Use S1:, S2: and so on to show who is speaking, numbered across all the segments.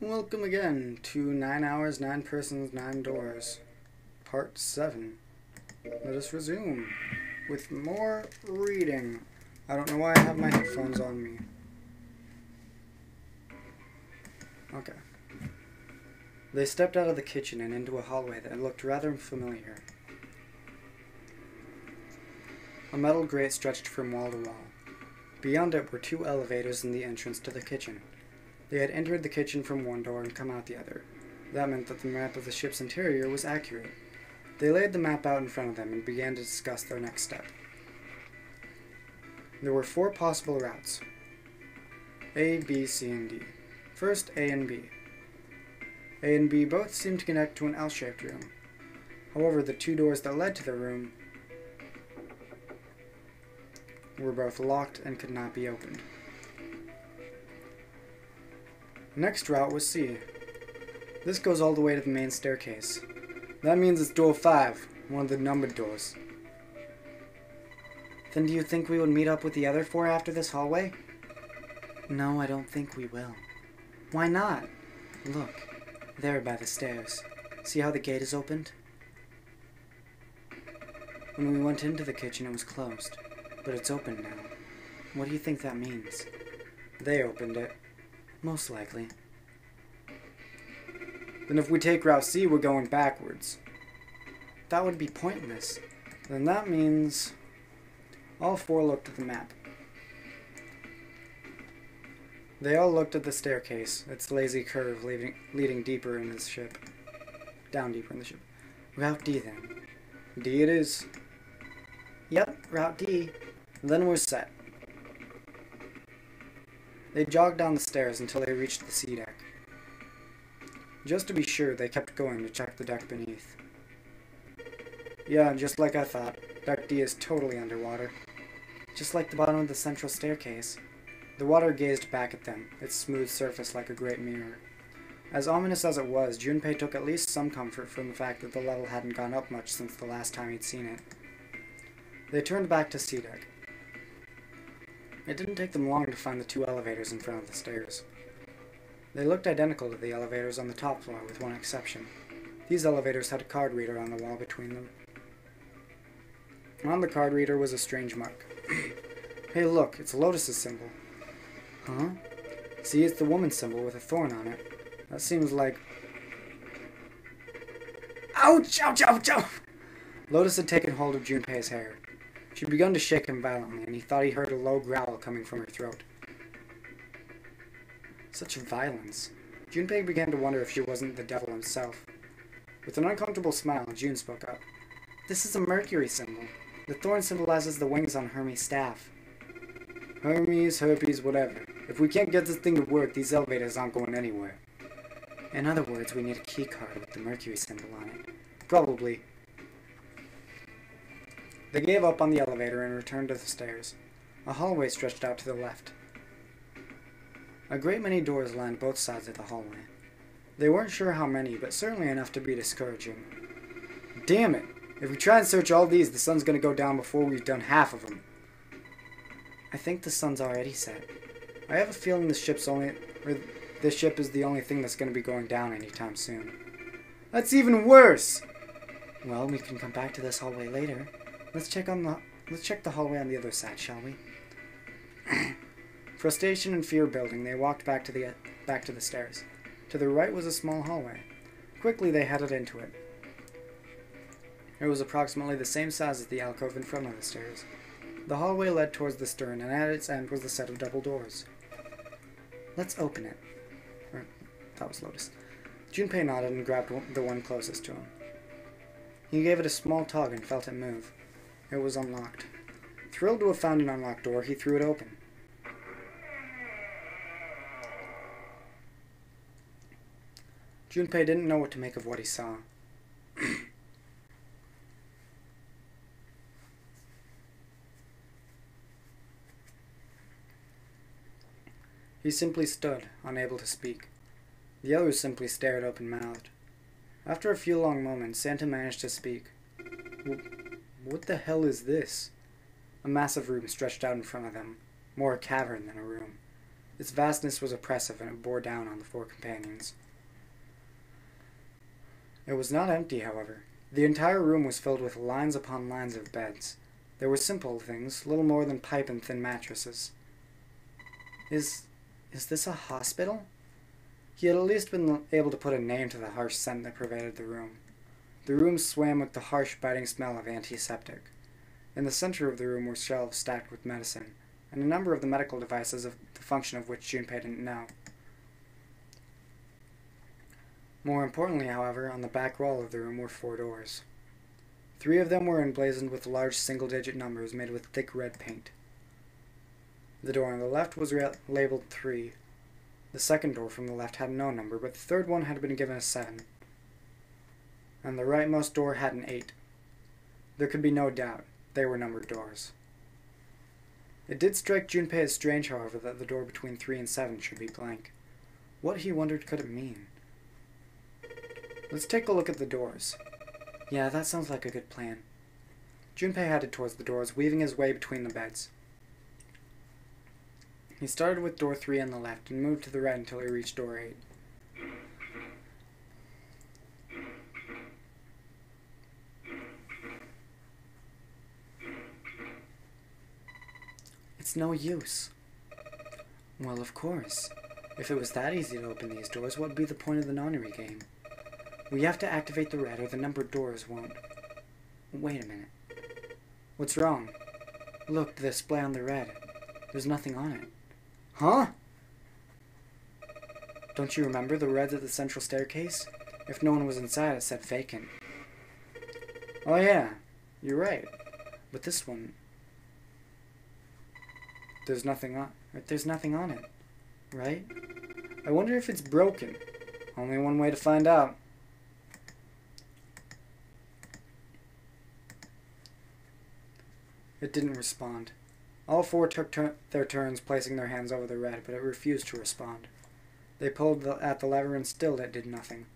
S1: Welcome again to 9 Hours, 9 Persons, 9 Doors, Part 7. Let us resume with more reading. I don't know why I have my headphones on me. Okay. They stepped out of the kitchen and into a hallway that looked rather familiar. A metal grate stretched from wall to wall. Beyond it were 2 elevators in the entrance to the kitchen. They had entered the kitchen from one door and come out the other. That meant that the map of the ship's interior was accurate. They laid the map out in front of them and began to discuss their next step. There were 4 possible routes: A, B, C, and D. First, A and B. A and B both seemed to connect to an L-shaped room. However, the 2 doors that led to the room were both locked and could not be opened. Next route was C. This goes all the way to the main staircase. That means it's door 5, one of the numbered doors. Then do you think we would meet up with the other 4 after this hallway? No, I don't think we will. Why not? Look, there by the stairs. See how the gate is opened? When we went into the kitchen, it was closed, but it's open now. What do you think that means? They opened it. Most likely. Then if we take Route C, we're going backwards. That would be pointless. Then that means... All 4 looked at the map. They all looked at the staircase, its lazy curve leading deeper in the ship. Down deeper in the ship. Route D then. D it is. Yep, Route D. Then we're set. They jogged down the stairs until they reached the sea deck. Just to be sure, they kept going to check the deck beneath. Yeah, just like I thought. Deck D is totally underwater. Just like the bottom of the central staircase. The water gazed back at them, its smooth surface like a great mirror. As ominous as it was, Junpei took at least some comfort from the fact that the level hadn't gone up much since the last time he'd seen it. They turned back to sea deck. It didn't take them long to find the 2 elevators in front of the stairs. They looked identical to the elevators on the top floor, with one exception. These elevators had a card reader on the wall between them. On the card reader was a strange mark. Hey look, it's Lotus's symbol. Huh? See, it's the woman's symbol with a thorn on it. That seems like... Ouch! Ouch! Ouch! Ouch! Lotus had taken hold of Junpei's hair. She'd begun to shake him violently, and he thought he heard a low growl coming from her throat. Such violence. Junpei began to wonder if she wasn't the devil himself. With an uncomfortable smile, June spoke up. This is a Mercury symbol. The thorn symbolizes the wings on Hermes' staff. Hermes, herpes, whatever. If we can't get this thing to work, these elevators aren't going anywhere. In other words, we need a key card with the Mercury symbol on it. Probably. They gave up on the elevator and returned to the stairs. A hallway stretched out to the left. A great many doors lined both sides of the hallway. They weren't sure how many, but certainly enough to be discouraging. Damn it! If we try and search all these, the sun's gonna go down before we've done half of them. I think the sun's already set. I have a feeling this ship is the only thing that's gonna be going down anytime soon. That's even worse! Well, we can come back to this hallway later. Let's check the hallway on the other side, shall we? Frustration and fear building, they walked back to the stairs. To the right was a small hallway. Quickly they headed into it. It was approximately the same size as the alcove in front of the stairs. The hallway led towards the stern, and at its end was a set of double doors. Let's open it. That was Lotus. Junpei nodded and grabbed the one closest to him. He gave it a small tug and felt it move. It was unlocked. Thrilled to have found an unlocked door, he threw it open. Junpei didn't know what to make of what he saw. He simply stood, unable to speak. The others simply stared open-mouthed. After a few long moments, Santa managed to speak. What the hell is this? A massive room stretched out in front of them, more a cavern than a room. Its vastness was oppressive, and it bore down on the four companions. It was not empty, however. The entire room was filled with lines upon lines of beds. They were simple things, little more than pipe and thin mattresses. Is this a hospital? He had at least been able to put a name to the harsh scent that pervaded the room. The room swam with the harsh, biting smell of antiseptic. In the center of the room were shelves stacked with medicine, and a number of the medical devices of the function of which Junpei didn't know. More importantly, however, on the back wall of the room were 4 doors. 3 of them were emblazoned with large single-digit numbers made with thick red paint. The door on the left was labeled 3. The second door from the left had no number, but the third one had been given a 7. And the rightmost door had an 8. There could be no doubt. They were numbered doors. It did strike Junpei as strange, however, that the door between 3 and 7 should be blank. What, he wondered, could it mean? Let's take a look at the doors. Yeah, that sounds like a good plan. Junpei headed towards the doors, weaving his way between the beds. He started with door 3 on the left and moved to the right until he reached door 8. It's no use. Well, of course. If it was that easy to open these doors, what would be the point of the nonary game? We have to activate the red or the numbered doors won't. Wait a minute. What's wrong? Look, the display on the red. There's nothing on it. Huh? Don't you remember the reds at the central staircase? If no one was inside, it said vacant. Oh yeah, you're right. But this one... There's nothing on it, right? I wonder if it's broken. Only one way to find out. It didn't respond. All 4 took their turns placing their hands over the red, but it refused to respond. They pulled at the lever and still it did nothing.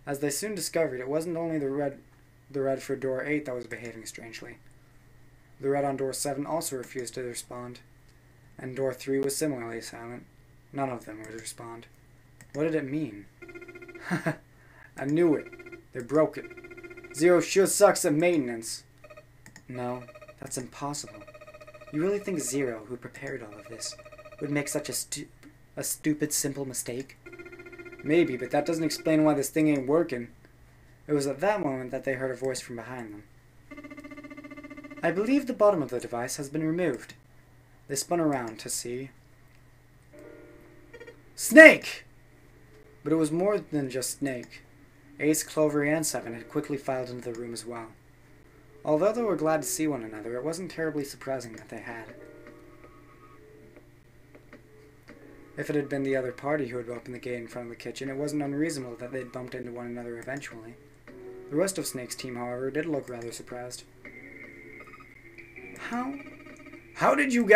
S1: As they soon discovered, it wasn't only the red for door 8 that was behaving strangely. The red on door 7 also refused to respond, and door 3 was similarly silent. None of them would respond. What did it mean? I knew it. They're broken. Zero sure sucks at maintenance. No, that's impossible. You really think Zero, who prepared all of this, would make such a stupid, simple mistake? Maybe, but that doesn't explain why this thing ain't working. It was at that moment that they heard a voice from behind them. I believe the bottom of the device has been removed. They spun around to see... Snake! But it was more than just Snake. Ace, Clover, and Seven had quickly filed into the room as well. Although they were glad to see one another, it wasn't terribly surprising that they had. If it had been the other party who had opened the gate in front of the kitchen, it wasn't unreasonable that they'd bumped into one another eventually. The rest of Snake's team, however, did look rather surprised. How did you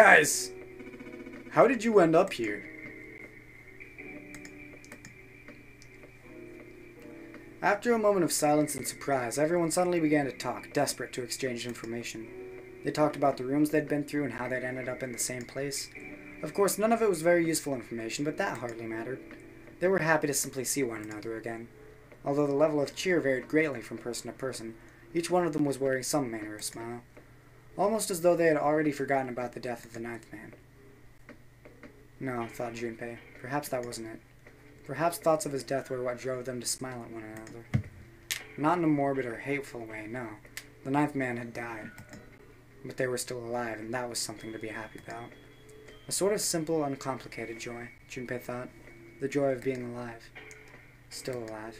S1: end up here? After a moment of silence and surprise, everyone suddenly began to talk, desperate to exchange information. They talked about the rooms they'd been through and how they'd ended up in the same place. Of course, none of it was very useful information, but that hardly mattered. They were happy to simply see one another again. Although the level of cheer varied greatly from person to person, each one of them was wearing some manner of smile. Almost as though they had already forgotten about the death of the 9th man. No, thought Junpei. Perhaps that wasn't it. Perhaps thoughts of his death were what drove them to smile at one another. Not in a morbid or hateful way, no. The 9th man had died. But they were still alive, and that was something to be happy about. A sort of simple, uncomplicated joy, Junpei thought. The joy of being alive. Still alive.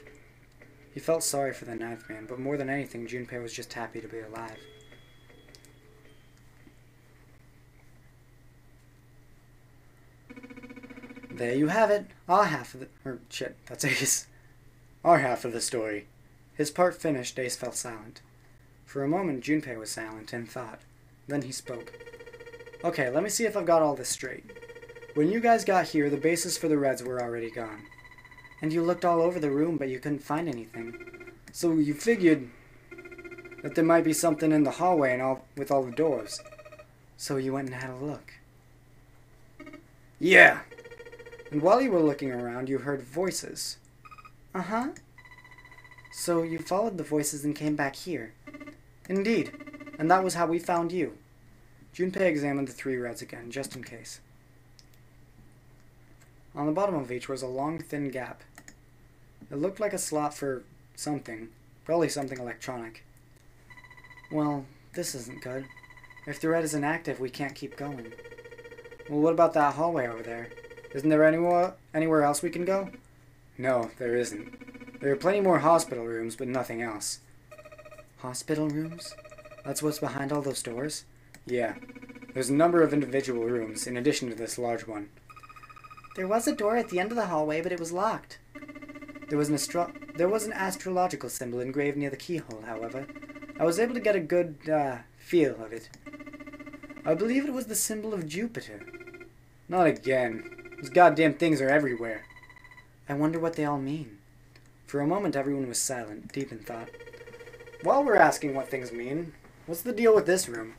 S1: He felt sorry for the 9th man, but more than anything, Junpei was just happy to be alive. There you have it. Our half of the... that's Ace. Our half of the story. His part finished, Ace fell silent. For a moment, Junpei was silent in thought. Then he spoke. Okay, let me see if I've got all this straight. When you guys got here, the bases for the reds were already gone. And you looked all over the room, but you couldn't find anything. So you figured that there might be something in the hallway and with all the doors. So you went and had a look. Yeah. And while you were looking around, you heard voices. Uh-huh. So you followed the voices and came back here. Indeed. And that was how we found you. Junpei examined the 3 reds again, just in case. On the bottom of each was a long, thin gap. It looked like a slot for something. Probably something electronic. Well, this isn't good. If the red is inactive, we can't keep going. Well, what about that hallway over there? Isn't there anywhere else we can go? No, there isn't. There are plenty more hospital rooms, but nothing else. Hospital rooms? That's what's behind all those doors? Yeah. There's a number of individual rooms, in addition to this large one. There was a door at the end of the hallway, but it was locked. There was an astrological symbol engraved near the keyhole, however. I was able to get a good, feel of it. I believe it was the symbol of Jupiter. Not again. Those goddamn things are everywhere. I wonder what they all mean. For a moment, everyone was silent, deep in thought. While we're asking what things mean, what's the deal with this room?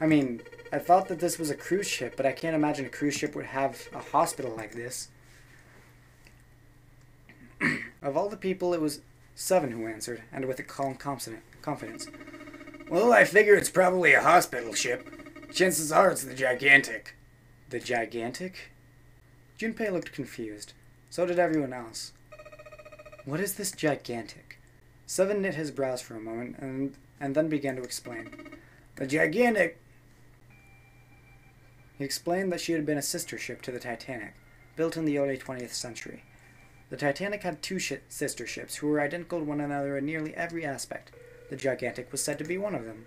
S1: I mean, I thought that this was a cruise ship, but I can't imagine a cruise ship would have a hospital like this. Of all the people, it was 7 who answered, and with a calm confidence. Well, I figure it's probably a hospital ship. Chances are it's the Gigantic. The Gigantic? Junpei looked confused. So did everyone else. What is this Gigantic? 7 knit his brows for a moment, and then began to explain. The Gigantic... He explained that she had been a sister ship to the Titanic, built in the early 20th century. The Titanic had 2 sister ships who were identical to one another in nearly every aspect. The Gigantic was said to be one of them.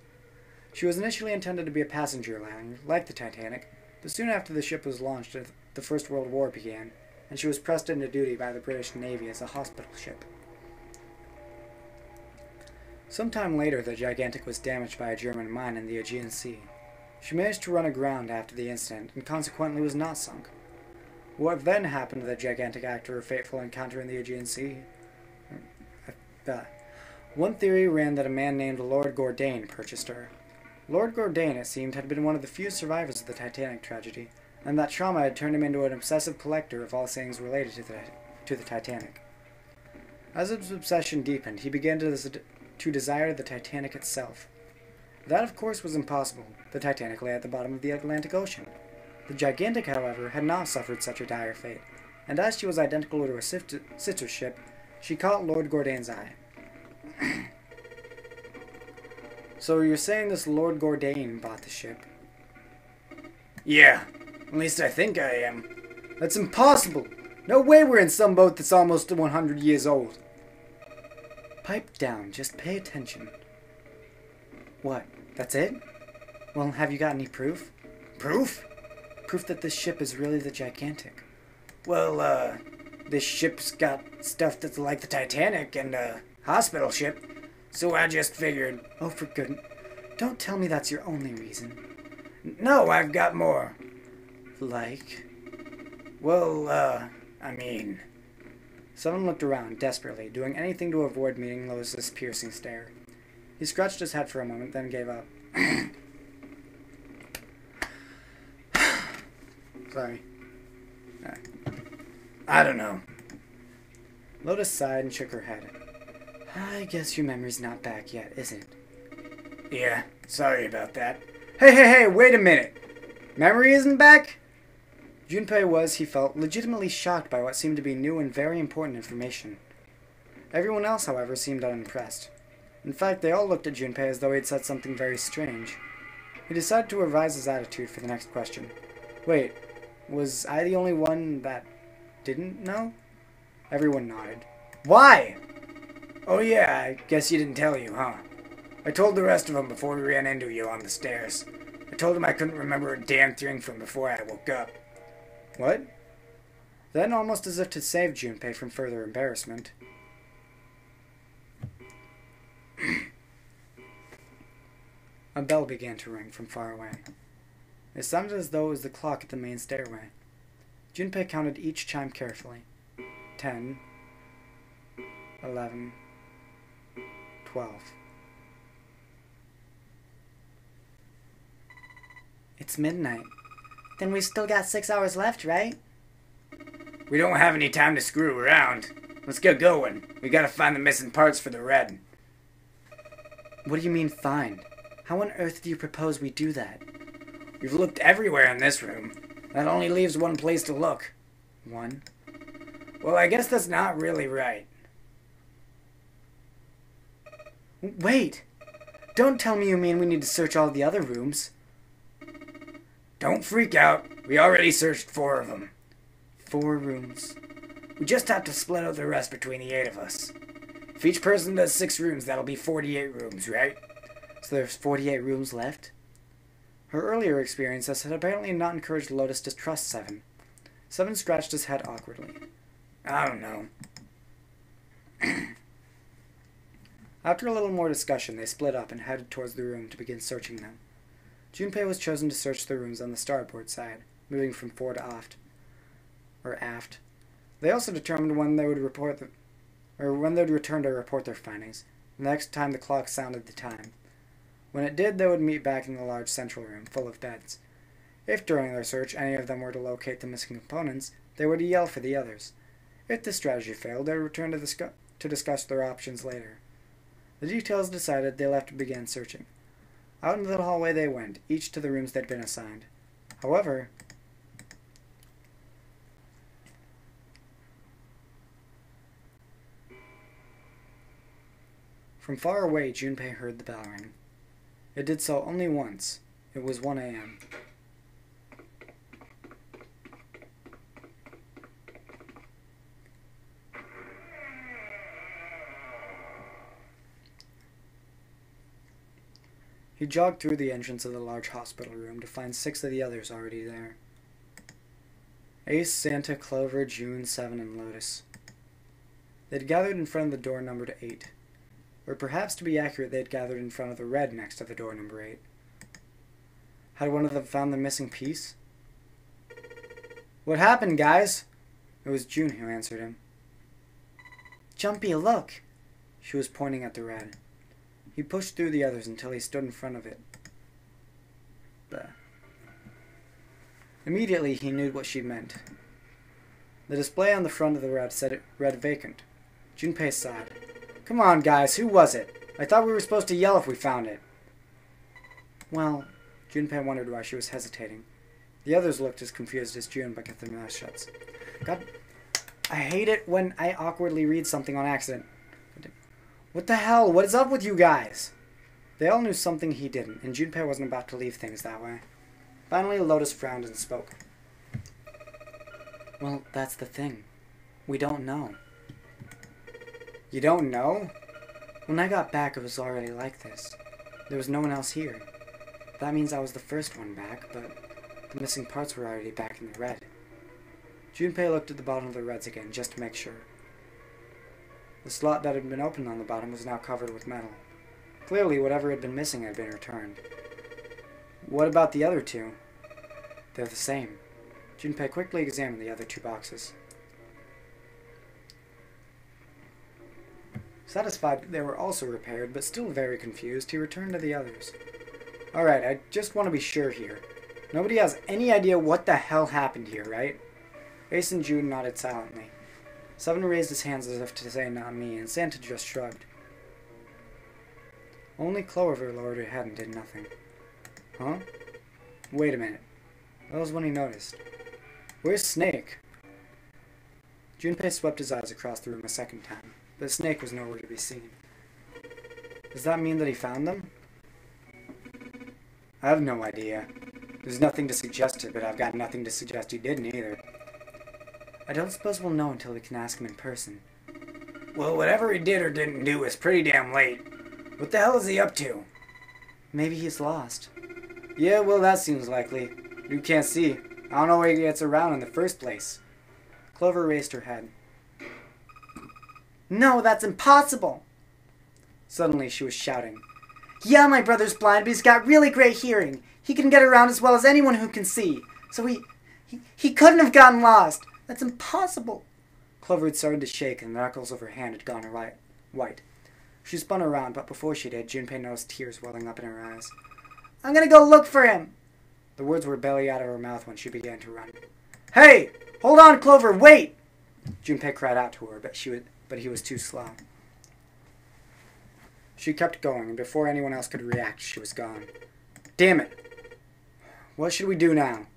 S1: She was initially intended to be a passenger liner, like the Titanic, but soon after the ship was launched, the First World War began, and she was pressed into duty by the British Navy as a hospital ship. Sometime later, the Gigantic was damaged by a German mine in the Aegean Sea. She managed to run aground after the incident, and consequently was not sunk. What then happened to the Gigantic after her fateful encounter in the Aegean Sea? One theory ran that a man named Lord Gourdane purchased her. Lord Gourdane, it seemed, had been one of the few survivors of the Titanic tragedy, and that trauma had turned him into an obsessive collector of all things related to the Titanic. As his obsession deepened, he began to desire the Titanic itself. That, of course, was impossible. The Titanic lay at the bottom of the Atlantic Ocean. The Gigantic, however, had not suffered such a dire fate, and as she was identical to her sister ship, she caught Lord Gourdane's eye. So you're saying this Lord Gourdane bought the ship? Yeah, at least I think I am. That's impossible! No way we're in some boat that's almost 100 years old. Pipe down, just pay attention. What, that's it? Well, have you got any proof? Proof? Proof that this ship is really the Gigantic. Well, this ship's got stuff that's like the Titanic and a hospital ship, so I just figured... Oh, for goodness. Don't tell me that's your only reason. No, I've got more. Like? Well, I mean... Someone looked around, desperately, doing anything to avoid meeting Lois's piercing stare. He scratched his head for a moment, then gave up. Sorry. I don't know. Lotus sighed and shook her head. I guess your memory's not back yet, is it? Yeah, sorry about that. Hey, wait a minute! Memory isn't back? Junpei was, he felt, legitimately shocked by what seemed to be new and very important information. Everyone else, however, seemed unimpressed. In fact, they all looked at Junpei as though he had said something very strange. He decided to revise his attitude for the next question. Wait, was I the only one that didn't know? Everyone nodded. Why? Oh yeah, I guess you didn't tell you, huh? I told the rest of them before we ran into you on the stairs. I told them I couldn't remember a damn thing from before I woke up. What? Then, almost as if to save Junpei from further embarrassment. A bell began to ring from far away. It sounded as though it was the clock at the main stairway. Junpei counted each chime carefully. 10, 11, 12. It's midnight. Then we've still got 6 hours left, right?
S2: We don't have any time to screw around. Let's get going. We gotta find the missing parts for the red.
S1: What do you mean, find? How on earth do you propose we do that?
S2: We've looked everywhere in this room. That only leaves one place to look.
S1: One?
S2: Well, I guess that's not really right.
S1: Wait! Don't tell me you mean we need to search all the other rooms.
S2: Don't freak out. We already searched 4 of them.
S1: 4 rooms.
S2: We just have to split out the rest between the 8 of us. If each person does 6 rooms, that'll be 48 rooms, right?
S1: So there's 48 rooms left? Her earlier experiences had apparently not encouraged Lotus to trust Seven. Seven scratched his head awkwardly.
S2: I don't know.
S1: After a little more discussion, they split up and headed towards the room to begin searching them. Junpei was chosen to search the rooms on the starboard side, moving from fore to aft. They also determined when they would return to report their findings, the next time the clock sounded the time. When it did, they would meet back in the large central room, full of beds. If during their search any of them were to locate the missing components, they were to yell for the others. If this strategy failed, they would return to discuss their options later. The details decided, they left to begin searching. Out into the hallway they went, each to the rooms they'd been assigned. However, from far away, Junpei heard the bell ring. It did so only once. It was 1 a.m. He jogged through the entrance of the large hospital room to find 6 of the others already there. Ace, Santa, Clover, June, Seven, and Lotus. They'd gathered in front of the door numbered 8. Or perhaps to be accurate, they'd gathered in front of the red next to the door number 8. Had one of them found the missing piece? What happened, guys? It was June who answered him. Jumpy, look! She was pointing at the red. He pushed through the others until he stood in front of it. Bah. Immediately he knew what she meant. The display on the front of the red said it read vacant. Junpei sighed. Come on, guys, who was it? I thought we were supposed to yell if we found it. Well, Junpei wondered why she was hesitating. The others looked as confused as June, but kept their mouths shut. God, I hate it when I awkwardly read something on accident. What the hell? What is up with you guys? They all knew something he didn't, and Junpei wasn't about to leave things that way. Finally, Lotus frowned and spoke. Well, that's the thing. We don't know. You don't know? When I got back, it was already like this. There was no one else here. That means I was the first one back, but the missing parts were already back in the red. Junpei looked at the bottom of the reds again, just to make sure. The slot that had been opened on the bottom was now covered with metal. Clearly, whatever had been missing had been returned. What about the other 2? They're the same. Junpei quickly examined the other 2 boxes. Satisfied that they were also repaired, but still very confused, he returned to the others. Alright, I just want to be sure here. Nobody has any idea what the hell happened here, right? Ace and June nodded silently. Seven raised his hands as if to say, not me, and Santa just shrugged. Only Clover lowered her head and did nothing. Huh? Wait a minute. That was when he noticed. Where's Snake? Junpei swept his eyes across the room a second time, but Snake was nowhere to be seen. Does that mean that he found them? I have no idea. There's nothing to suggest it, but I've got nothing to suggest he didn't either. I don't suppose we'll know until we can ask him in person.
S2: Well, whatever he did or didn't do is pretty damn late. What the hell is he up to?
S1: Maybe he's lost.
S2: Yeah, well, that seems likely. You can't see. I don't know where he gets around in the first place.
S1: Clover raised her head. No, that's impossible! Suddenly she was shouting. Yeah, my brother's blind, but he's got really great hearing. He can get around as well as anyone who can see. So he couldn't have gotten lost. That's impossible. Clover had started to shake, and the knuckles of her hand had gone white. She spun around, but before she did, Junpei noticed tears welling up in her eyes. I'm gonna go look for him. The words were barely out of her mouth when she began to run. "Hey! Hold on, Clover! Wait!" Junpei cried out to her, but he was too slow. She kept going, and before anyone else could react, she was gone. Damn it! What should we do now?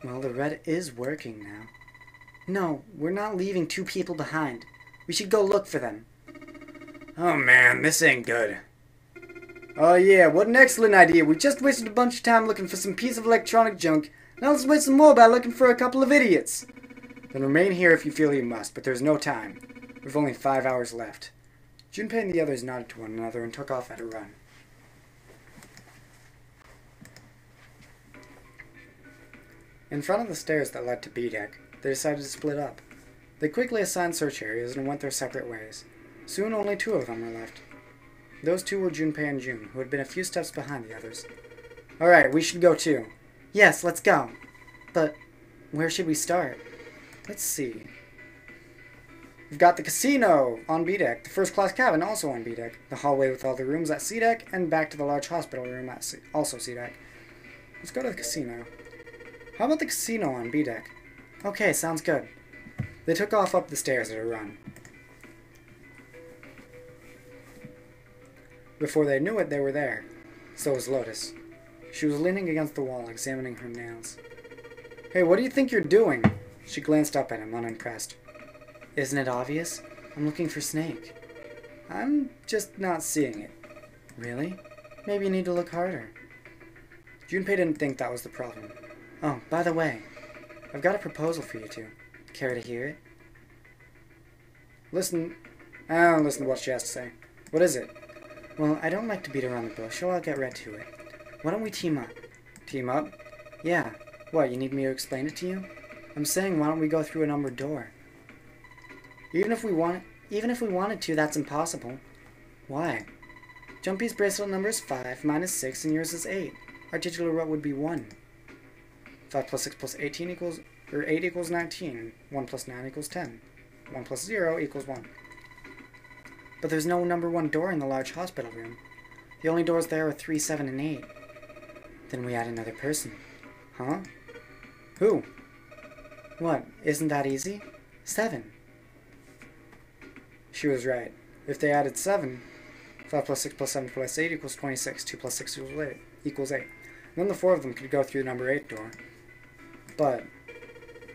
S1: Well, the red is working now. No, we're not leaving 2 people behind. We should go look for them.
S2: Oh man, this ain't good.
S1: Oh yeah, what an excellent idea. We just wasted a bunch of time looking for some piece of electronic junk. Now let's waste some more by looking for a couple of idiots. Then remain here if you feel you must, but there's no time. We've only 5 hours left. Junpei and the others nodded to one another and took off at a run. In front of the stairs that led to B deck, they decided to split up. They quickly assigned search areas and went their separate ways. Soon only 2 of them were left. Those 2 were Junpei and Jun, who had been a few steps behind the others. Alright, we should go too. Yes, let's go. But where should we start? Let's see. We've got the casino on B deck, the first-class cabin also on B deck, the hallway with all the rooms at C deck, and back to the large hospital room at also C deck. Let's go to the casino. How about the casino on B deck? Okay, sounds good. They took off up the stairs at a run. Before they knew it, they were there. So was Lotus. She was leaning against the wall, examining her nails. Hey, what do you think you're doing? She glanced up at him, unimpressed. Isn't it obvious? I'm looking for Snake. I'm just not seeing it. Really? Maybe you need to look harder. Junpei didn't think that was the problem. Oh, by the way, I've got a proposal for you two. Care to hear it? I don't listen to what she has to say. What is it? Well, I don't like to beat around the bush, so I'll get right to it. Why don't we team up? Team up? Yeah. What, you need me to explain it to you? I'm saying, why don't we go through a numbered door? Even if we wanted to, that's impossible. Why? Jumpy's bracelet number is 5, mine is 6, and yours is 8. Our digital route would be 1. 5 plus 6 plus 18 equals, or 8 equals 19. 1 plus 9 equals 10. 1 plus 0 equals 1. But there's no number 1 door in the large hospital room. The only doors there are 3, 7, and 8. Then we add another person. Huh? Who? What, isn't that easy? 7. She was right. If they added 7, 5 plus 6 plus 7 plus 8 equals 26. 2 plus 6 equals 8. Then the 4 of them could go through the number 8 door. But,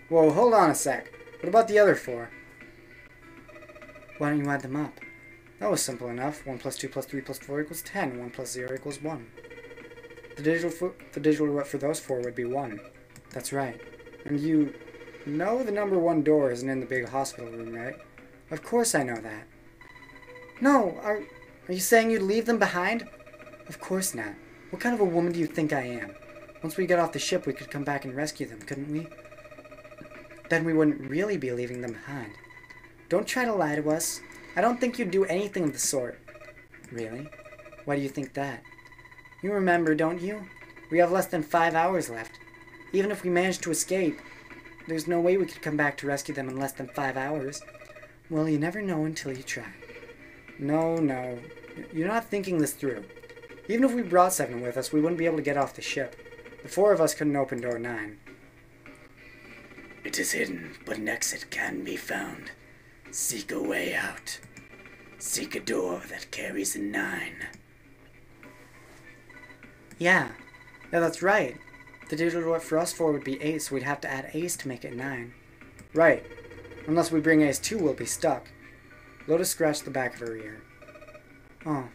S1: whoa, hold on a sec. What about the other 4? Why don't you add them up? That was simple enough. 1 plus 2 plus 3 plus 4 equals 10. 1 plus 0 equals 1. The digital route for those 4 would be 1. That's right. And you know the number 1 door isn't in the big hospital room, right? Of course I know that. No, are you saying you'd leave them behind? Of course not. What kind of a woman do you think I am? Once we get off the ship, we could come back and rescue them, couldn't we? Then we wouldn't really be leaving them behind. Don't try to lie to us. I don't think you'd do anything of the sort. Really? Why do you think that? You remember, don't you? We have less than 5 hours left. Even if we manage to escape, there's no way we could come back to rescue them in less than 5 hours. Well, you never know until you try. No. You're not thinking this through. Even if we brought 7 with us, we wouldn't be able to get off the ship. The 4 of us couldn't open door 9.
S2: It is hidden, but an exit can be found. Seek a way out. Seek a door that carries a 9.
S1: Yeah, that's right. The digital route for us 4 would be 8, so we'd have to add Ace to make it 9. Right. Unless we bring Ace 2, we'll be stuck. Lotus scratched the back of her ear. Oh,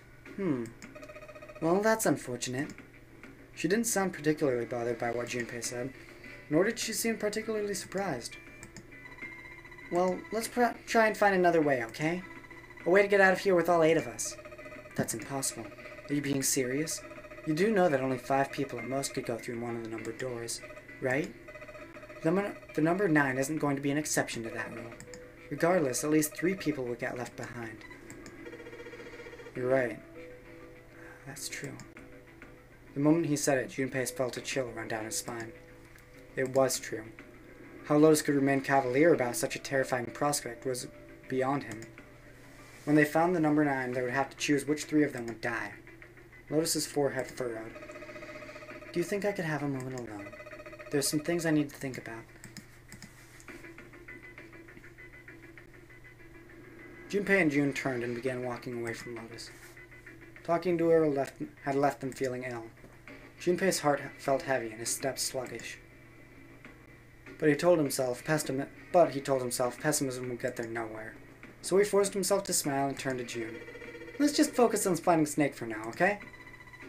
S1: Well, that's unfortunate. She didn't sound particularly bothered by what Junpei said, nor did she seem particularly surprised. Well, let's try and find another way, okay? A way to get out of here with all 8 of us. That's impossible. Are you being serious? You do know that only 5 people at most could go through one of the numbered doors, right? The number 9 isn't going to be an exception to that rule. Regardless, at least 3 people will get left behind. You're right. That's true. The moment he said it, Junpei felt a chill run down his spine. It was true. How Lotus could remain cavalier about such a terrifying prospect was beyond him. When they found the number 9, they would have to choose which 3 of them would die. Lotus's forehead furrowed. Do you think I could have a moment alone? There's some things I need to think about. Junpei and June turned and began walking away from Lotus. Talking to her had left them feeling ill. Junpei's heart felt heavy and his steps sluggish. But he told himself pessimism would get there nowhere. So he forced himself to smile and turned to June. Let's just focus on finding Snake for now, okay?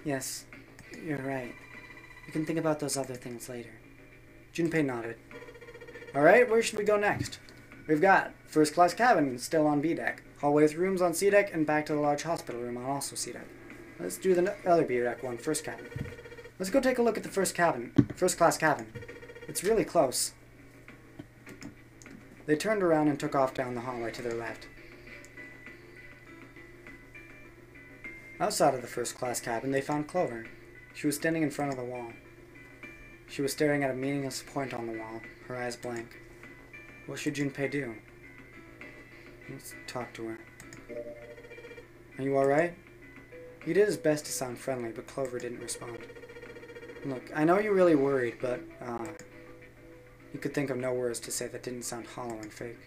S1: Yes, you're right. We can think about those other things later. Junpei nodded. Alright, where should we go next? We've got first-class cabin still on B deck, hallway with rooms on C deck, and back to the large hospital room on also C deck. Let's do the other B deck one, first cabin. Let's go take a look at the first-class cabin. It's really close. They turned around and took off down the hallway to their left. Outside of the first-class cabin, they found Clover. She was standing in front of the wall. She was staring at a meaningless point on the wall, her eyes blank. What should Junpei do? Let's talk to her. Are you alright? He did his best to sound friendly, but Clover didn't respond. Look, I know you're really worried, but, you could think of no words to say that didn't sound hollow and fake.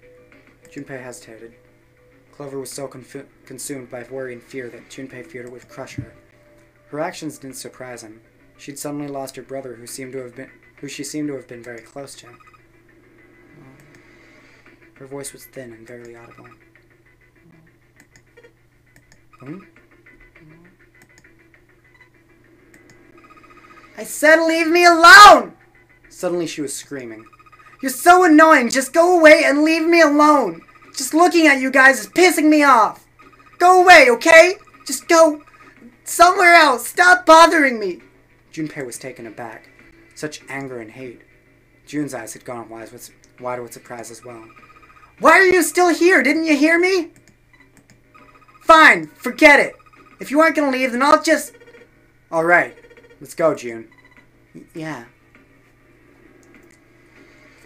S1: Junpei hesitated. Clover was so consumed by worry and fear that Junpei feared it would crush her. Her actions didn't surprise him. She'd suddenly lost her brother, who she seemed to have been very close to. Her voice was thin and barely audible. I said leave me alone! Suddenly she was screaming. You're so annoying! Just go away and leave me alone! Just looking at you guys is pissing me off! Go away, okay? Just go somewhere else! Stop bothering me! Junpei was taken aback. Such anger and hate. June's eyes had gone wide with surprise as well. Why are you still here? Didn't you hear me? Fine, forget it. If you aren't gonna leave, then I'll just... Alright, let's go, June. Yeah.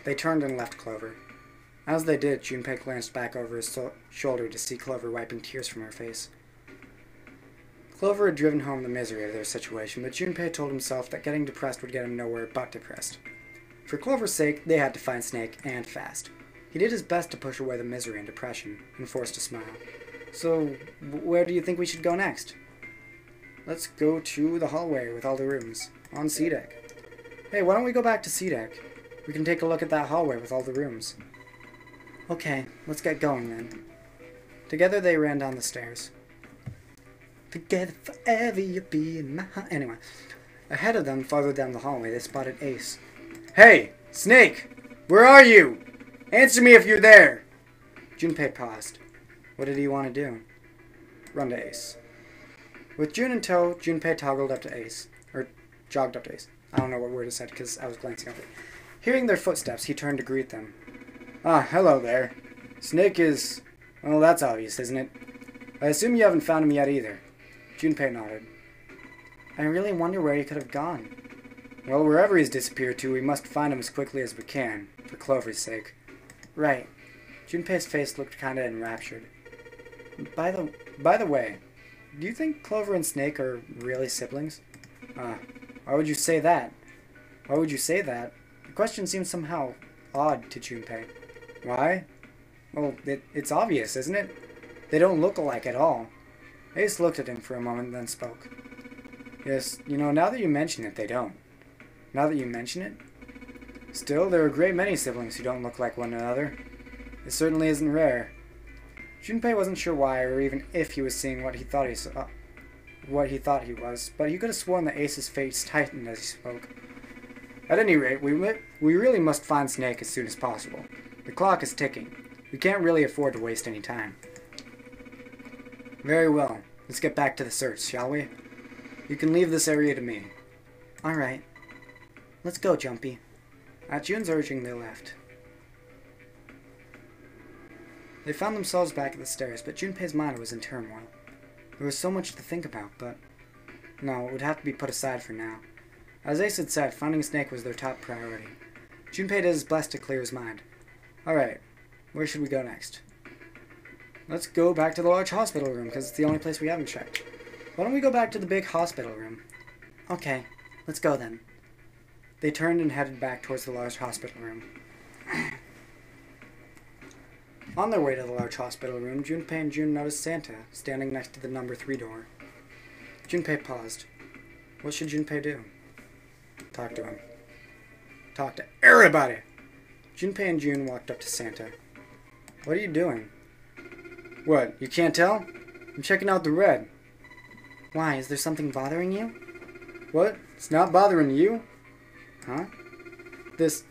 S1: They turned and left Clover. As they did, Junpei glanced back over his shoulder to see Clover wiping tears from her face. Clover had driven home the misery of their situation, but Junpei told himself that getting depressed would get him nowhere but depressed. For Clover's sake, they had to find Snake, and fast. He did his best to push away the misery and depression, and forced a smile. So, where do you think we should go next? Let's go to the hallway with all the rooms, on C deck. Hey, why don't we go back to C deck? We can take a look at that hallway with all the rooms. Okay, let's get going then. Together they ran down the stairs. Together forever you'll be in my heart. Anyway, ahead of them, farther down the hallway, they spotted Ace. Hey, Snake! Where are you? Answer me if you're there! Junpei paused. What did he want to do? Run to Ace. With June in tow, Junpei jogged up to Ace. I don't know what word it said because I was glancing over it. Hearing their footsteps, he turned to greet them. Ah, hello there. Snake is... Well, that's obvious, isn't it? I assume you haven't found him yet either. Junpei nodded. I really wonder where he could have gone. Well, wherever he's disappeared to, we must find him as quickly as we can, for Clover's sake. Right. Junpei's face looked kinda enraptured. By the way, do you think Clover and Snake are really siblings? Why would you say that? Why would you say that? The question seems somehow odd to Junpei. Why? Well, it's obvious, isn't it? They don't look alike at all. Ace looked at him for a moment, then spoke. Yes, you know, now that you mention it, they don't. Now that you mention it? Still, there are a great many siblings who don't look like one another. It certainly isn't rare. Junpei wasn't sure why, or even if he was seeing what he thought he was, but he could have sworn that Ace's face tightened as he spoke. At any rate, we really must find Snake as soon as possible. The clock is ticking. We can't really afford to waste any time. Very well. Let's get back to the search, shall we? You can leave this area to me. Alright. Let's go, Jumpy. At June's urging, they left. They found themselves back at the stairs, but Junpei's mind was in turmoil. There was so much to think about, but... No, it would have to be put aside for now. As Ace had said, finding Snake was their top priority. Junpei did his best to clear his mind. Alright, where should we go next? Let's go back to the large hospital room, because it's the only place we haven't checked. Why don't we go back to the big hospital room? Okay, let's go then. They turned and headed back towards the large hospital room. On their way to the large hospital room, Junpei and June noticed Santa standing next to the number 3 door. Junpei paused. What should Junpei do? Talk to him. Talk to everybody! Junpei and June walked up to Santa. What are you doing? What, you can't tell? I'm checking out the red. Why, is there something bothering you? What? It's not bothering you? Huh? The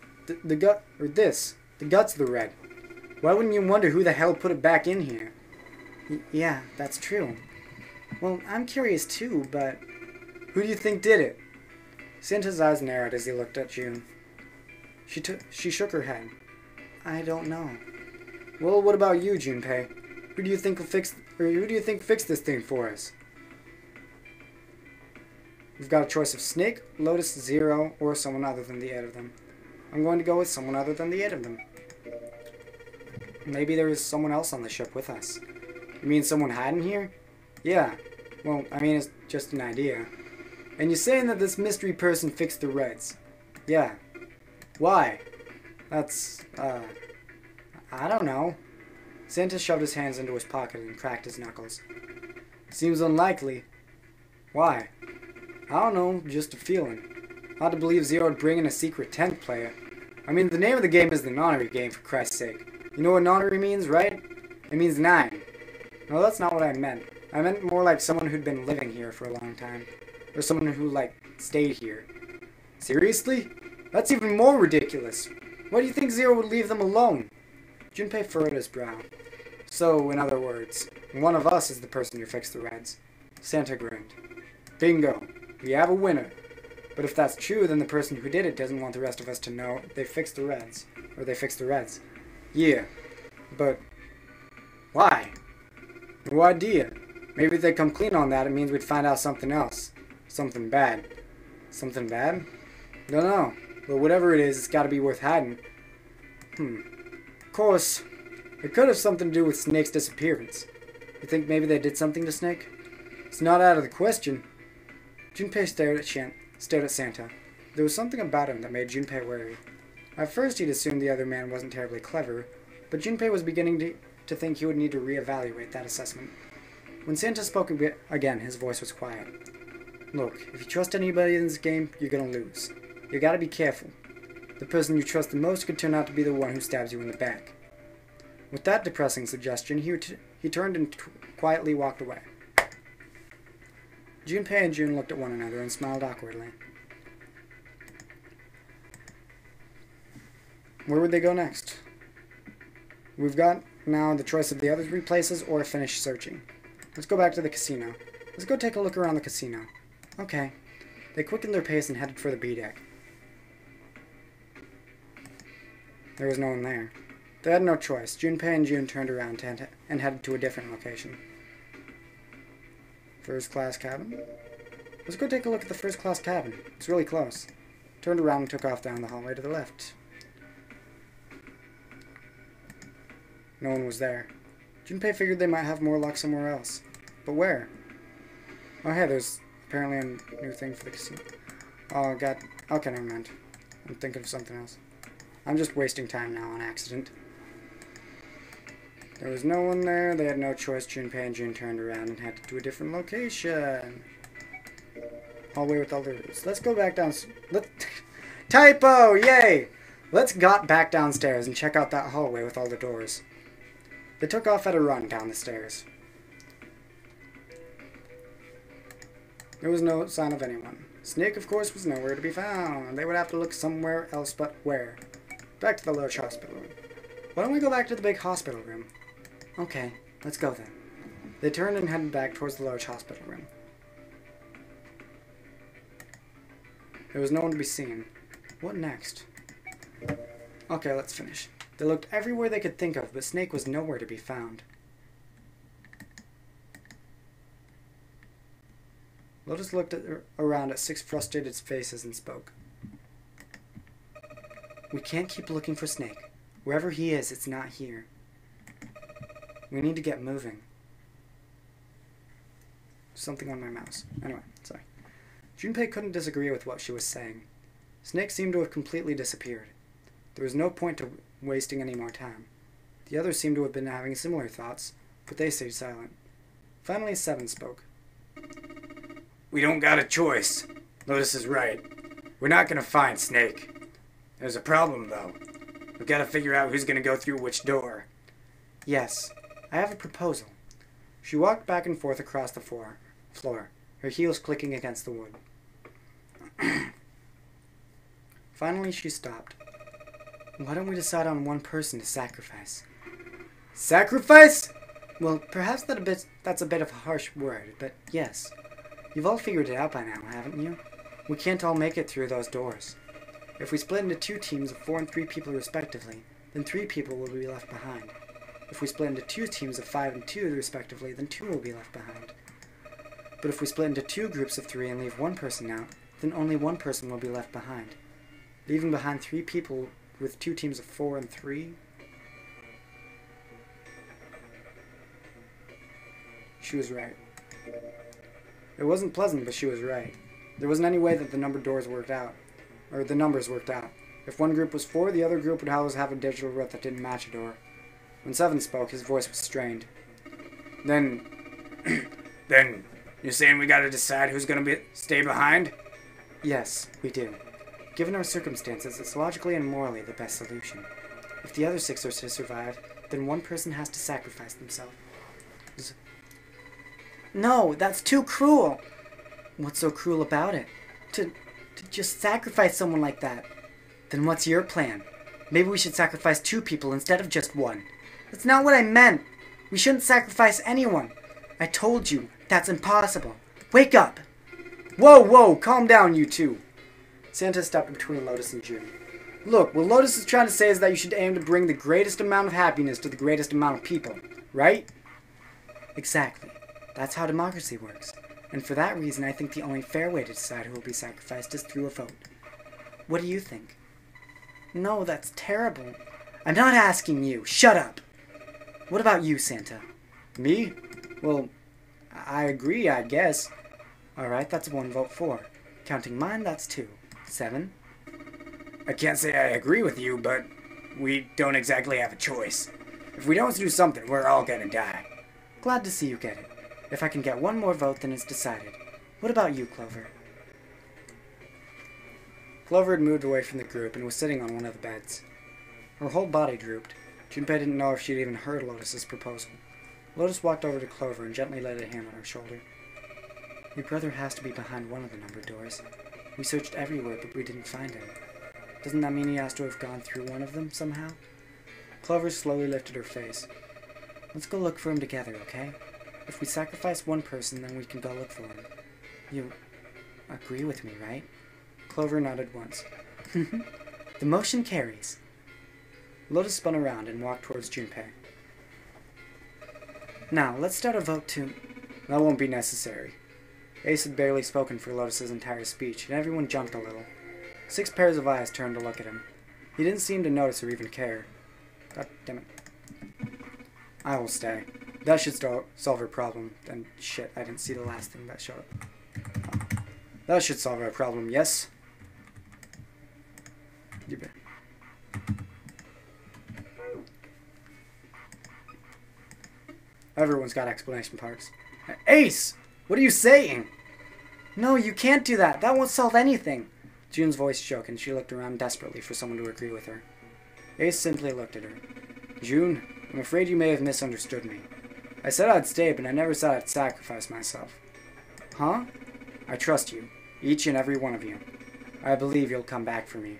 S1: gut's the red. Why wouldn't you wonder who the hell put it back in here? Yeah, that's true. Well, I'm curious too, but... Who do you think did it? Santa's eyes narrowed as he looked at June. She shook her head. I don't know. Well, what about you, Junpei? Who do you think fixed this thing for us? We've got a choice of Snake, Lotus, Zero, or someone other than the 8 of them. I'm going to go with someone other than the 8 of them. Maybe there was someone else on the ship with us. You mean someone hiding here? Yeah. Well, I mean, it's just an idea. And you're saying that this mystery person fixed the Reds? Yeah. Why? That's, I don't know. Santa shoved his hands into his pocket and cracked his knuckles. Seems unlikely. Why? I don't know, just a feeling. Hard to believe Zero would bring in a secret 10th player. I mean, the name of the game is the Nonary game, for Christ's sake. You know what Nonary means, right? It means 9. No, that's not what I meant. I meant more like someone who'd been living here for a long time. Or someone who, like, stayed here. Seriously? That's even more ridiculous. Why do you think Zero would leave them alone? Junpei furrowed his brow. So, in other words, one of us is the person who fixed the Reds. Santa grinned. Bingo. We have a winner. But if that's true, then the person who did it doesn't want the rest of us to know they fixed the Reds. Or they fixed the Reds. Yeah. But why? No idea. Maybe if they come clean on that, it means we'd find out something else. Something bad. Something bad? Don't know. But whatever it is, it's got to be worth hiding. Of course, it could have something to do with Snake's disappearance. You think maybe they did something to Snake? It's not out of the question. Junpei stared at Santa. There was something about him that made Junpei wary. At first he'd assumed the other man wasn't terribly clever, but Junpei was beginning to think he would need to reevaluate that assessment. When Santa spoke again, his voice was quiet. Look, if you trust anybody in this game, you're gonna lose. You gotta be careful. The person you trust the most could turn out to be the one who stabs you in the back. With that depressing suggestion, he turned and quietly walked away. Junpei and June looked at one another and smiled awkwardly. Where would they go next? We've got now the choice of the other 3 places or finish searching. Let's go back to the casino. Let's go take a look around the casino. Okay. They quickened their pace and headed for the B deck. There was no one there. They had no choice. Junpei and June turned around and headed to a different location. First class cabin? Let's go take a look at the first class cabin. It's really close. Turned around and took off down the hallway to the left. No one was there. Junpei figured they might have more luck somewhere else. But where? Oh hey, there's apparently a new thing for the casino. Oh god. Okay, never mind. I'm thinking of something else. I'm just wasting time now on accident. There was no one there. They had no choice. Junpei and June turned around and headed to a different location. Hallway with all the rooms. Let's go back down. Typo! Yay! Let's got back downstairs and check out that hallway with all the doors. They took off at a run down the stairs. There was no sign of anyone. Snake, of course, was nowhere to be found. They would have to look somewhere else, but where? Back to the large hospital room. Why don't we go back to the big hospital room? Okay, let's go then. They turned and headed back towards the large hospital room. There was no one to be seen. What next? Okay, let's finish. They looked everywhere they could think of, but Snake was nowhere to be found. Lotus looked around at 6 frustrated faces and spoke. We can't keep looking for Snake. Wherever he is, it's not here. We need to get moving. Something on my mouse. Anyway, sorry. Junpei couldn't disagree with what she was saying. Snake seemed to have completely disappeared. There was no point to wasting any more time. The others seemed to have been having similar thoughts, but they stayed silent. Finally, Seven spoke.
S2: We don't got a choice. Lotus is right. We're not gonna find Snake. There's a problem, though. We've gotta figure out who's gonna go through which door.
S1: Yes, I have a proposal. She walked back and forth across the floor, her heels clicking against the wood. Finally, she stopped. Why don't we decide on one person to sacrifice?
S2: Sacrifice?
S1: Well, perhaps that's a bit of a harsh word, but yes. You've all figured it out by now, haven't you? We can't all make it through those doors. If we split into 2 teams of 4 and 3 people respectively, then 3 people will be left behind. If we split into 2 teams of 5 and 2 respectively, then 2 will be left behind. But if we split into 2 groups of 3 and leave 1 person out, then only 1 person will be left behind. Leaving behind 3 people with 2 teams of 4 and 3? She was right. It wasn't pleasant, but she was right. There wasn't any way that the numbers worked out. If one group was 4, the other group would always have a digital route that didn't match a door. When Seven spoke, his voice was strained.
S2: Then, you're saying we gotta decide who's gonna stay behind?
S1: Yes, we do. Given our circumstances, it's logically and morally the best solution. If the other 6 are to survive, then 1 person has to sacrifice themselves. No, that's too cruel! What's so cruel about it? To just sacrifice someone like that? Then what's your plan? Maybe we should sacrifice 2 people instead of just 1. That's not what I meant! We shouldn't sacrifice anyone! I told you, that's impossible! Wake up!
S2: Whoa, calm down, you two!
S1: Santa stepped between Lotus and June. Look, what Lotus is trying to say is that you should aim to bring the greatest amount of happiness to the greatest amount of people, right? Exactly. That's how democracy works. And for that reason, I think the only fair way to decide who will be sacrificed is through a vote. What do you think? No, that's terrible. I'm not asking you. Shut up! What about you, Santa?
S2: Me? Well, I agree, I guess.
S1: Alright, that's 1 vote for. Counting mine, that's 2. 7?
S2: I can't say I agree with you, but we don't exactly have a choice. If we don't do something, we're all gonna die.
S1: Glad to see you get it. If I can get 1 more vote, then it's decided. What about you, Clover? Clover had moved away from the group and was sitting on one of the beds. Her whole body drooped. Junpei didn't know if she'd even heard Lotus's proposal. Lotus walked over to Clover and gently laid a hand on her shoulder. Your brother has to be behind one of the numbered doors. We searched everywhere, but we didn't find him. Doesn't that mean he has to have gone through one of them somehow? Clover slowly lifted her face. Let's go look for him together, okay? If we sacrifice 1 person, then we can go look for him. You agree with me, right? Clover nodded once. The motion carries. Lotus spun around and walked towards Junpei. Now, let's start a vote to...
S2: That won't be necessary.
S1: Ace had barely spoken for Lotus's entire speech, and everyone jumped a little. 6 pairs of eyes turned to look at him. He didn't seem to notice or even care. God damn it. I will stay. That should solve her problem. And shit, I didn't see the last thing that showed up. Oh. That should solve our problem, yes? You bet. Everyone's got explanation parts.
S2: Ace! What are you saying?
S1: No, you can't do that. That won't solve anything. June's voice shook and she looked around desperately for someone to agree with her. Ace simply looked at her. June, I'm afraid you may have misunderstood me. I said I'd stay, but I never said I'd sacrifice myself. Huh? I trust you. Each and every one of you. I believe you'll come back for me.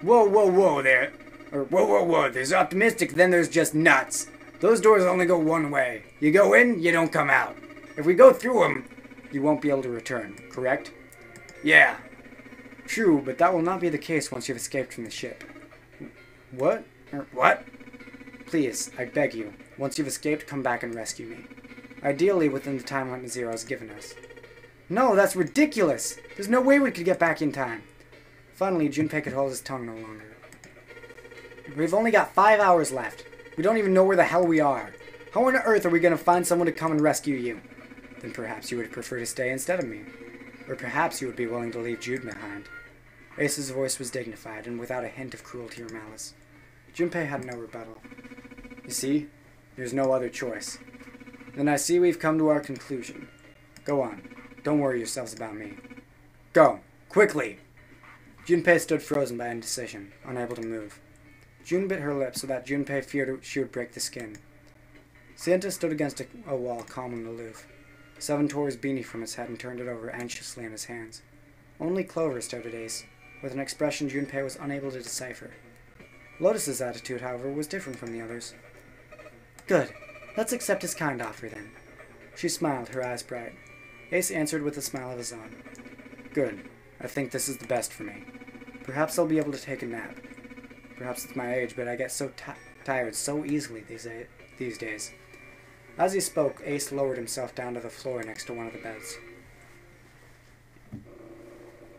S2: Whoa there. Or whoa. There's optimistic, then there's just nuts. Those doors only go one way. You go in, you don't come out. If we go through them,
S1: you won't be able to return, correct?
S2: Yeah.
S1: True, but that will not be the case once you've escaped from the ship.
S2: What? What?
S1: Please, I beg you, once you've escaped, come back and rescue me. Ideally within the time limit Zero has given us. No, that's ridiculous! There's no way we could get back in time. Finally, Junpei could hold his tongue no longer. We've only got 5 hours left. We don't even know where the hell we are. How on earth are we going to find someone to come and rescue you? Then perhaps you would prefer to stay instead of me. Or perhaps you would be willing to leave Jude behind. Ace's voice was dignified and without a hint of cruelty or malice. Junpei had no rebuttal. You see, there's no other choice. Then I see we've come to our conclusion. Go on. Don't worry yourselves about me. Go! Quickly! Junpei stood frozen by indecision, unable to move. June bit her lip so that Junpei feared she would break the skin. Santa stood against a wall, calm and aloof. Seven tore his beanie from his head and turned it over anxiously in his hands. Only Clover stared at Ace, with an expression Junpei was unable to decipher. Lotus's attitude, however, was different from the others. Good. Let's accept his kind offer, then. She smiled, her eyes bright. Ace answered with a smile of his own. Good. I think this is the best for me. Perhaps I'll be able to take a nap. Perhaps it's my age, but I get so tired so easily these days. As he spoke, Ace lowered himself down to the floor next to one of the beds.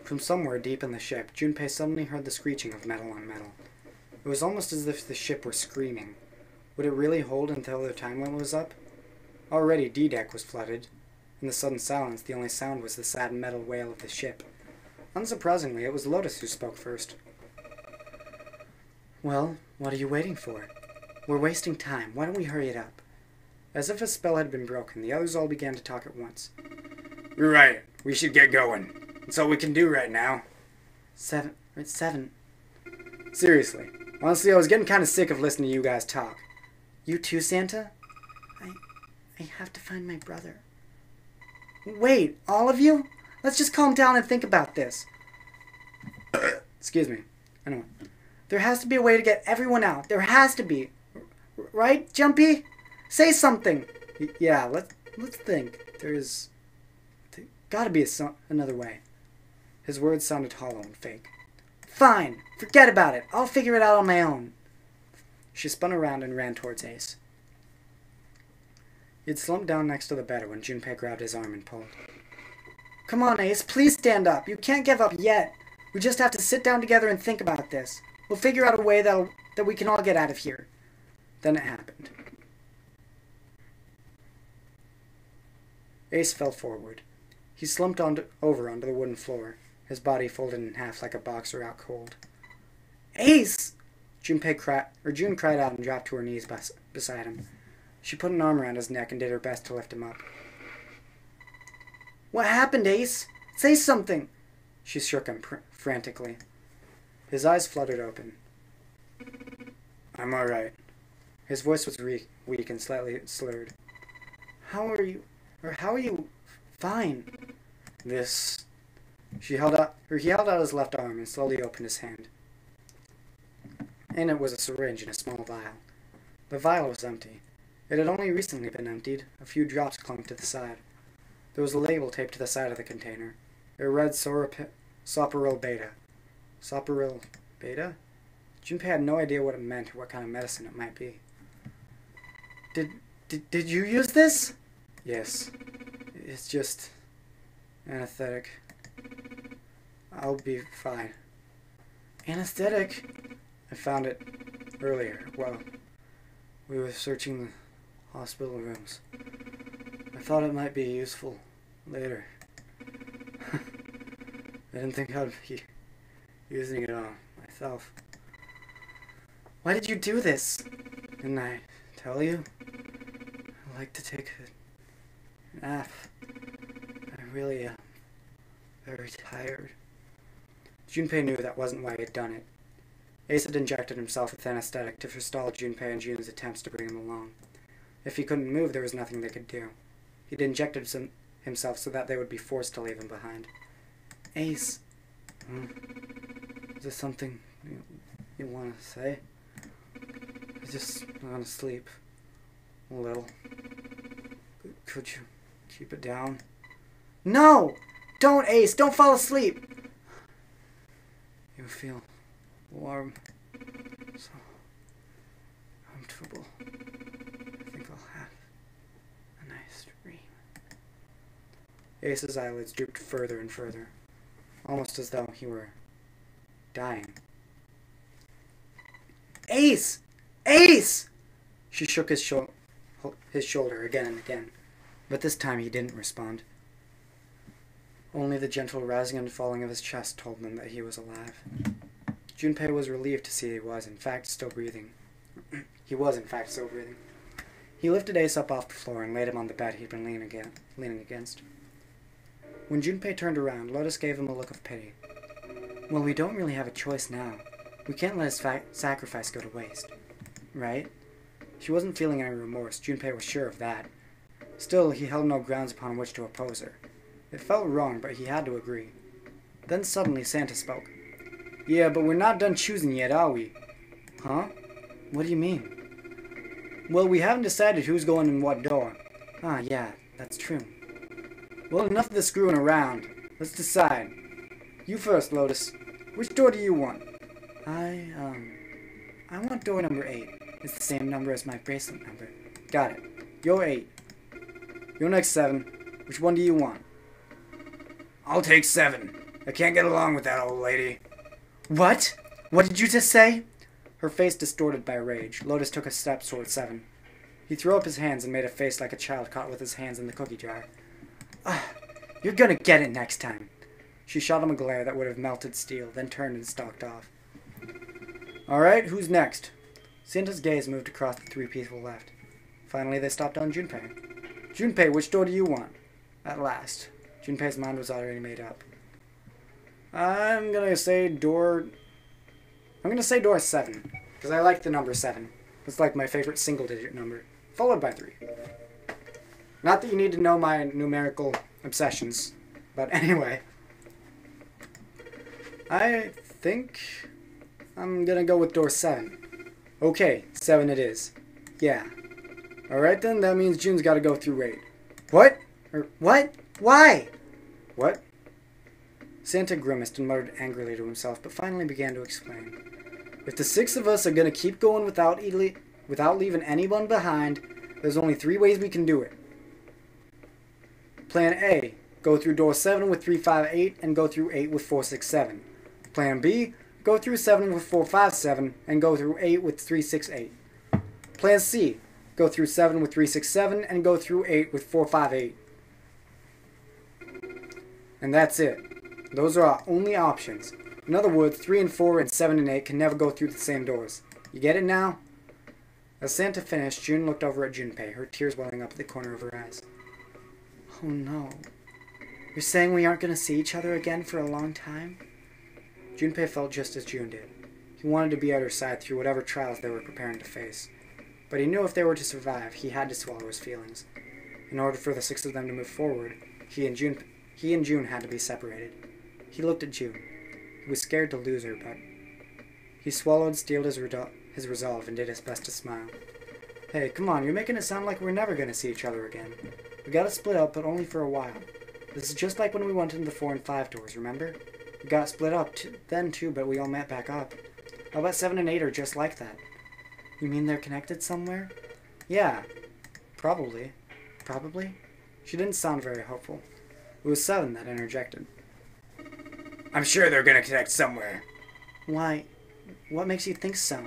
S1: From somewhere deep in the ship, Junpei suddenly heard the screeching of metal on metal. It was almost as if the ship were screaming. Would it really hold until their time limit was up? Already D-deck was flooded. In the sudden silence, the only sound was the sad metal wail of the ship. Unsurprisingly, it was Lotus who spoke first. Well, what are you waiting for? We're wasting time. Why don't we hurry it up? As if a spell had been broken, the others all began to talk at once.
S2: You're right. We should get going. That's all we can do right now.
S1: It's 7.
S2: Seriously. Honestly, I was getting kind of sick of listening to you guys talk.
S1: You too, Santa? I have to find my brother. Wait, all of you? Let's just calm down and think about this.
S2: Excuse me.
S1: Anyway, there has to be a way to get everyone out. There has to be. Right, Jumpy? Say something.
S2: Yeah, let's think. There's gotta be another way. His words sounded hollow and fake.
S1: Fine. Forget about it. I'll figure it out on my own.
S2: She spun around and ran towards Ace. He'd slumped down next to the bed when Junpei grabbed his arm and pulled.
S1: Come on, Ace. Please stand up. You can't give up yet. We just have to sit down together and think about this. We'll figure out a way that we can all get out of here.
S2: Then it happened. Ace fell forward. He slumped over onto the wooden floor, his body folded in half like a boxer out cold.
S1: Ace!
S2: June cried out and dropped to her knees beside him. She put an arm around his neck and did her best to lift him up.
S1: What happened, Ace? Say something!
S2: She shook him frantically. His eyes fluttered open. I'm all right. His voice was weak and slightly slurred.
S1: How are you fine?
S2: He held out his left arm and slowly opened his hand. In it was a syringe and a small vial. The vial was empty. It had only recently been emptied. A few drops clung to the side. There was a label taped to the side of the container. It read Soporil Beta. Soporil Beta? Junpei had no idea what it meant or what kind of medicine it might be.
S1: Did you use this?
S2: Yes. It's just anesthetic. I'll be fine.
S1: Anesthetic?
S2: I found it earlier. Well, we were searching the hospital rooms. I thought it might be useful later. I didn't think I'd be using it on myself.
S1: Why did you do this?
S2: Didn't I tell you? I like to take a nap. I really am very tired. Junpei knew that wasn't why he had done it. Ace had injected himself with anesthetic to forestall Junpei and June's attempts to bring him along. If he couldn't move, there was nothing they could do. He'd injected himself so that they would be forced to leave him behind.
S1: Ace.
S2: Is there something you want to say? I just want to sleep. A little. Could you keep it down?
S1: No! Don't, Ace! Don't fall asleep!
S2: You feel warm. So comfortable. I think I'll have a nice dream. Ace's eyelids drooped further and further, almost as though he were dying.
S1: Ace! Ace!
S2: She shook his shoulder again and again, but this time he didn't respond.
S1: Only the gentle rising and falling of his chest told them that he was alive. Junpei was relieved to see he was, in fact, still breathing. He was, in fact, still breathing. He lifted Ace up off the floor and laid him on the bed he'd been leaning against. When Junpei turned around, Lotus gave him a look of pity. Well, we don't really have a choice now. We can't let his sacrifice go to waste. Right? She wasn't feeling any remorse. Junpei was sure of that. Still, he held no grounds upon which to oppose her. It felt wrong, but he had to agree. Then suddenly Santa spoke. Yeah, but we're not done choosing yet, are we? Huh? What do you mean? Well, we haven't decided who's going in what door. Ah, yeah, that's true. Well, enough of the screwing around. Let's decide. You first, Lotus. Which door do you want? I want door number 8. It's the same number as my bracelet number. Got it. You're 8. You're next, 7. Which one do you want? I'll take 7. I can't get along with that old lady. What? What did you just say? Her face distorted by rage, Lotus took a step toward 7. He threw up his hands and made a face like a child caught with his hands in the cookie jar. You're gonna get it next time. She shot him a glare that would have melted steel, then turned and stalked off. Alright, who's next? Santa's gaze moved across the 3 people left. Finally, they stopped on Junpei. Junpei, which door do you want? At last. Junpei's mind was already made up. I'm gonna say door 7, because I like the number 7. It's like my favorite single-digit number, followed by 3. Not that you need to know my numerical obsessions, but anyway. I think I'm gonna go with door 7. Okay, 7 it is. Yeah. Alright then, that means June's gotta go through 8. What? What? Why? What? Santa grimaced and muttered angrily to himself, but finally began to explain. If the 6 of us are going to keep going without leaving anyone behind, there's only 3 ways we can do it. Plan A, go through door 7 with 358 and go through 8 with 467. Plan B, go through 7 with 457 and go through 8 with 368. Plan C, go through 7 with 367 and go through 8 with 458. And that's it. Those are our only options. In other words, 3 and 4 and 7 and 8 can never go through the same doors. You get it now? As Santa finished, June looked over at Junpei, her tears welling up at the corner of her eyes. Oh no. You're saying we aren't going to see each other again for a long time? Junpei felt just as June did. He wanted to be at her side through whatever trials they were preparing to face. But he knew if they were to survive, he had to swallow his feelings. In order for the 6 of them to move forward, he and June had to be separated. He looked at June. He was scared to lose her, but he swallowed, steeled his resolve, and did his best to smile. Hey, come on, you're making it sound like we're never going to see each other again. We got to split up, but only for a while. This is just like when we went into the 4 and 5 doors, remember? We got split up then too, but we all met back up. How about 7 and 8 are just like that? You mean they're connected somewhere? Yeah, probably. Probably? She didn't sound very hopeful. It was 7 that interjected. I'm sure they're going to connect somewhere. Why? What makes you think so?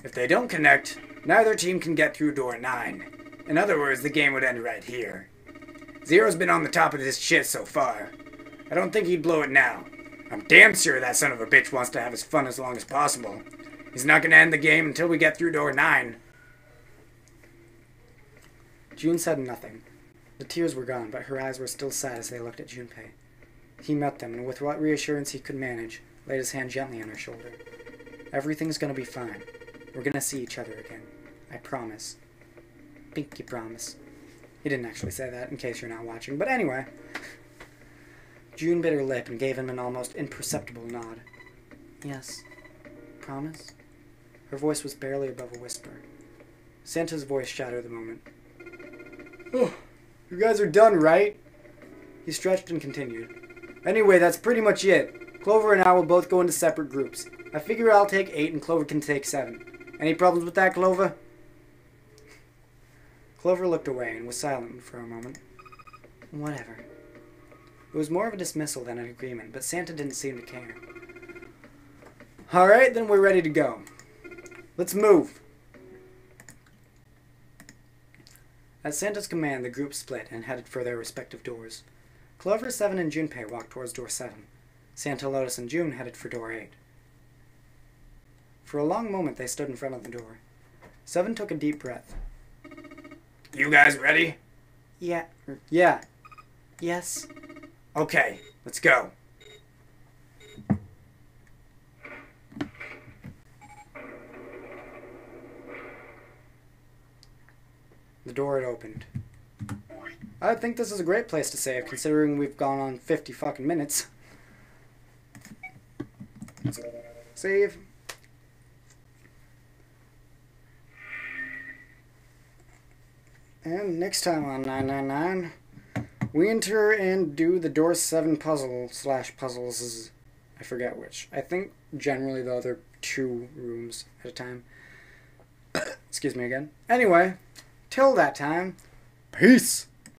S1: If they don't connect, neither team can get through door 9. In other words, the game would end right here. Zero's been on the top of this shit so far. I don't think he'd blow it now. I'm damn sure that son of a bitch wants to have his fun as long as possible. He's not going to end the game until we get through door 9. June said nothing. The tears were gone, but her eyes were still sad as they looked at Junpei. He met them, and with what reassurance he could manage, laid his hand gently on her shoulder. Everything's gonna be fine. We're gonna see each other again. I promise. Pinky promise. He didn't actually say that, in case you're not watching, but anyway. June bit her lip and gave him an almost imperceptible nod. Yes. Promise? Her voice was barely above a whisper. Santa's voice shattered the moment. Oh, you guys are done, right? He stretched and continued. Anyway, that's pretty much it. Clover and I will both go into separate groups. I figure I'll take 8 and Clover can take 7. Any problems with that, Clover? Clover looked away and was silent for a moment. Whatever. It was more of a dismissal than an agreement, but Santa didn't seem to care. Alright, then we're ready to go. Let's move. At Santa's command, the group split and headed for their respective doors. Clover, 7, and Junpei walked towards door 7. Santa, Lotus, and June headed for door 8. For a long moment they stood in front of the door. 7 took a deep breath.
S2: You guys ready?
S1: Yeah. Yes.
S2: Okay, let's go.
S1: The door had opened. I think this is a great place to save, considering we've gone on 50 fucking minutes. Save. And next time on 999, we enter and do the door 7 puzzle/puzzles. I forget which. I think generally the other 2 rooms at a time. Excuse me again. Anyway, till that time, peace!